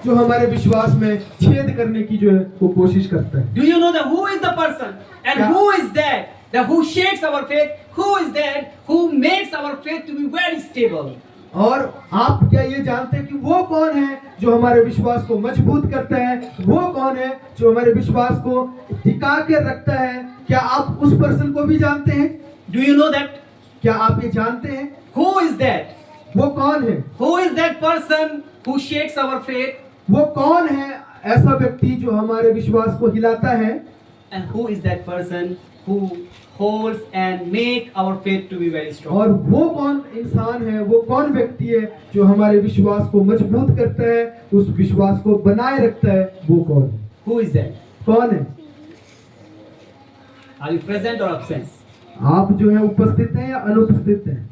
जो हमारे विश्वास में छेद करने की जो है वो कोशिश करता है। Do you know that who is the person and Yeah. who is that who shakes our faith? Who is that who makes our faith to be very stable? और आप क्या ये जानते हैं कि वो कौन है जो हमारे विश्वास को मजबूत करता है? वो कौन है जो हमारे विश्वास को टिका के रखता है? क्या आप उस पर्सन को भी जानते हैं? Do you know that? क्या आप ये जानते हैं? Who is that? वो कौन है? Who is that person who shakes our faith? वो कौन है ऐसा व्यक्ति जो हमारे विश्वास को हिलाता है? And who is that person who holds and make our faith to be very strong? और वो कौन इंसान है, वो कौन व्यक्ति है जो हमारे विश्वास को मजबूत करता है, उस विश्वास को बनाए रखता है? वो कौन है? Who is that? कौन है? Are you present or absent? आप जो है उपस्थित हैं या अनुपस्थित हैं?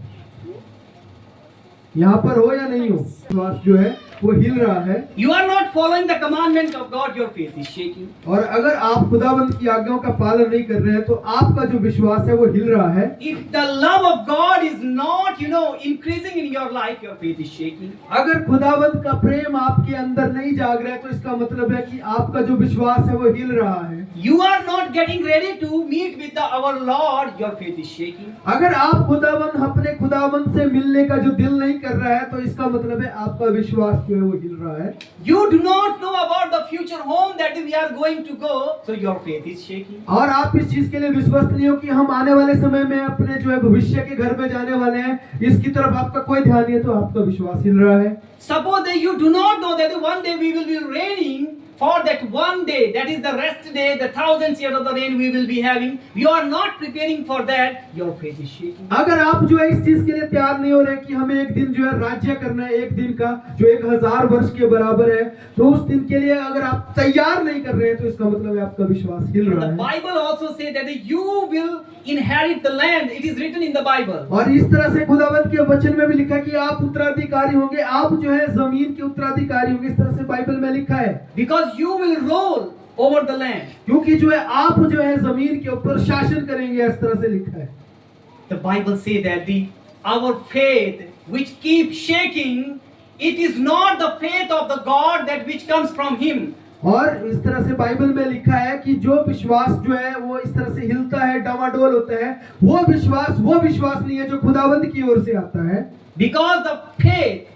यहाँ पर हो या नहीं हो? विश्वास जो है वो हिल रहा है। You are not following the commandment of God, your faith is shaking. और अगर आप खुदावंद की आज्ञाओं का पालन नहीं कर रहे हैं तो आपका जो विश्वास है वो हिल रहा है। If the love of God is not, increasing in your life, your faith is shaking. अगर खुदावंद का प्रेम आपके अंदर नहीं जाग रहा है तो इसका मतलब है कि आपका जो विश्वास है वो हिल रहा है। You are not getting ready to meet with our Lord, your faith is shaking. अगर आप अपने खुदावंद से मिलने का जो दिल नहीं कर रहा है तो इसका मतलब है आपका विश्वास जो है वो हिल रहा है। You do not know about the future home that we are going to go, so your faith is shaking. और आप इस चीज के लिए विश्वस्त नहीं हो कि हम आने वाले समय में अपने जो है भविष्य के घर में जाने वाले हैं, इसकी तरफ आपका कोई ध्यान नहीं है तो आपका विश्वास हिल रहा है। Suppose that you do not know that one day we will be reigning. For that one day, that is the rest day, the 1,000 years of the reign we will be having. You are not preparing for that. Your faith is shaking. अगर आप जो है इस चीज के लिए तैयार नहीं हो रहे कि हमें एक दिन जो है राज्य करना है, एक दिन का जो 1000 वर्ष के बराबर है, तो उस दिन के लिए अगर आप तैयार नहीं कर रहे हैं तो इसका मतलब है आपका विश्वास हिल रहा The है। Bible also says that you will inherit the land. It is written in the Bible. और इस तरह से खुदावंद के वचन में भी लिखा कि आप उत्तराधिकारी होंगे, आप जो है जमीन के उत्तराधिकारी होंगे, इस तरह से बाइबल में लिखा है। Because you will rule over the land. क्योंकि जो है आप जो है जमीन के ऊपर शासन करेंगे, इस तरह से लिखा है। The Bible says that our faith which keeps shaking, it is not the faith of the God that which comes from Him. और इस तरह से बाइबल में लिखा है कि जो विश्वास जो है वो इस तरह से हिलता है, डामाडोल होता है, वो विश्वास नहीं है जो खुदावंद की ओर से आता है। Because the faith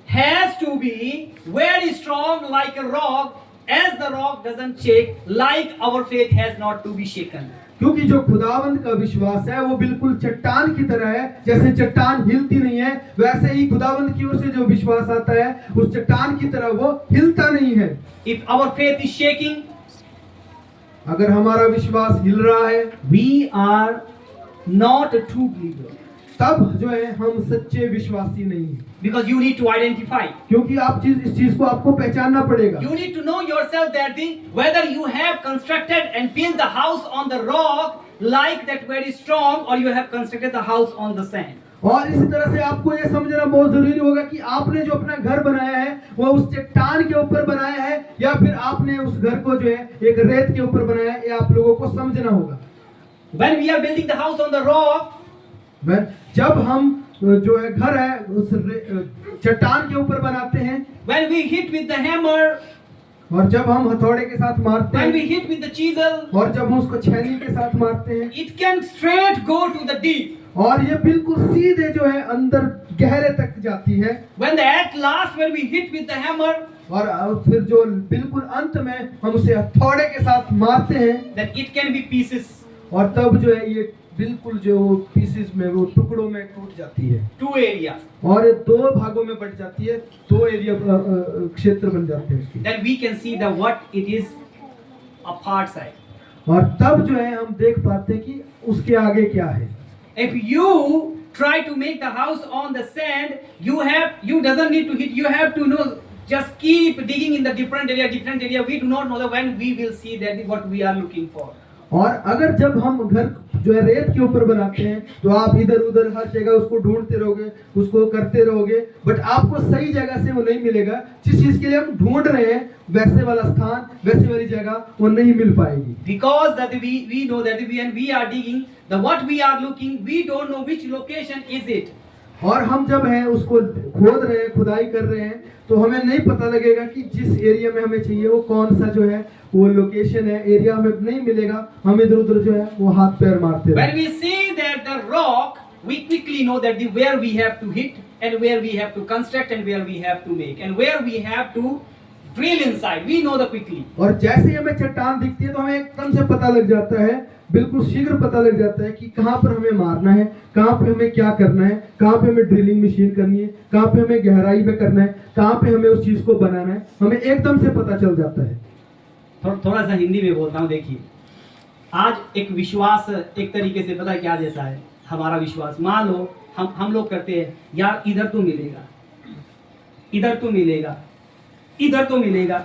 has to be very strong like a rock, as the rock doesn't shake, like our faith has not to be shaken. क्योंकि जो खुदावंद का विश्वास है वो बिल्कुल चट्टान की तरह है, जैसे चट्टान हिलती नहीं है वैसे ही खुदावंद की ओर से जो विश्वास आता है उस चट्टान की तरह वो हिलता नहीं है। If our faith is shaking, अगर हमारा विश्वास हिल रहा है, we are not a true believer. तब जो है हम सच्चे विश्वासी नहीं हैं। Because you need to identify. क्योंकि इस चीज को आपको पहचानना पड़ेगा। You need to know yourself that whether you have constructed and built the house on the rock like that very strong, or you have constructed the house on the sand. और इसी तरह से आपको ये समझना बहुत जरूरी होगा कि आपने जो अपना घर बनाया है वो उस चट्टान के ऊपर बनाया है या फिर आपने उस घर को जो है एक रेत के ऊपर बनाया है, ये आप लोगों को समझना होगा। When we are building the house on the rock, जब हम जो है घर है उस चट्टान के ऊपर बनाते हैं, when we hit with the hammer, और जब हम हथौड़े के साथ मारते when we हैं, hit with the chisel, और जब हम उसको छेनी के साथ मारते हैं, it can straight go to the deep. और ये बिल्कुल सीधे जो है अंदर गहरे तक जाती है। At last when we hit with the hammer, और फिर जो बिल्कुल अंत में हम उसे हथौड़े के साथ मारते हैं, that it can be pieces. और तब जो है ये बिल्कुल जो पीसेस में वो टुकड़ों में टूट जाती है। 2 areas. और ये 2 भागों में बट जाती है, 2 एरिया क्षेत्र बन जाते हैं इसके। Then we can see what it is apart side. और तब जो है हम देख पाते हैं कि उसके आगे क्या है। If you try to make the house on the sand, you doesn't need to hit. You have to know. Just keep digging in the different area. We do not know when we will see that what we are looking for. और अगर जब हम घर जो है रेत के ऊपर बनाते हैं तो आप इधर उधर हर जगह उसको ढूंढते रहोगे, उसको करते रहोगे, बट आपको सही जगह से वो नहीं मिलेगा। जिस चीज के लिए हम ढूंढ रहे हैं वैसे वाला स्थान, वैसे वाली जगह वो नहीं मिल पाएगी। Because that we know that when we are digging, what we are looking, we don't know which location is it. और हम जब है उसको खोद रहे हैं, खुदाई कर रहे हैं, तो हमें नहीं पता लगेगा कि जिस एरिया में हमें चाहिए वो कौन सा जो है वो लोकेशन है, एरिया हमें नहीं मिलेगा। हम इधर उधर जो है वो हाथ पैर मारते When रहे। we see that the rock, we quickly know that where we have to hit and where we have to construct and where we have to make and where we have to drill inside. We know the quickly. और जैसे ही हमें चट्टान दिखती है तो हमें एकदम से पता लग जाता है, बिल्कुल शीघ्र पता लग जाता है कि कहाँ पर हमें मारना है, कहाँ पे हमें क्या करना है, कहाँ पे हमें ड्रिलिंग मशीन करनी है, कहाँ पे हमें गहराई में करना है, कहाँ पे हमें उस चीज को बनाना है, हमें एकदम से पता चल जाता है। थोड़ा सा हिंदी में बोलता हूँ। देखिए, आज एक विश्वास एक तरीके से पता है क्या जैसा है हमारा विश्वास। मान लो हम लोग करते हैं, यार इधर तो मिलेगा, इधर तो मिलेगा, इधर तो मिलेगा,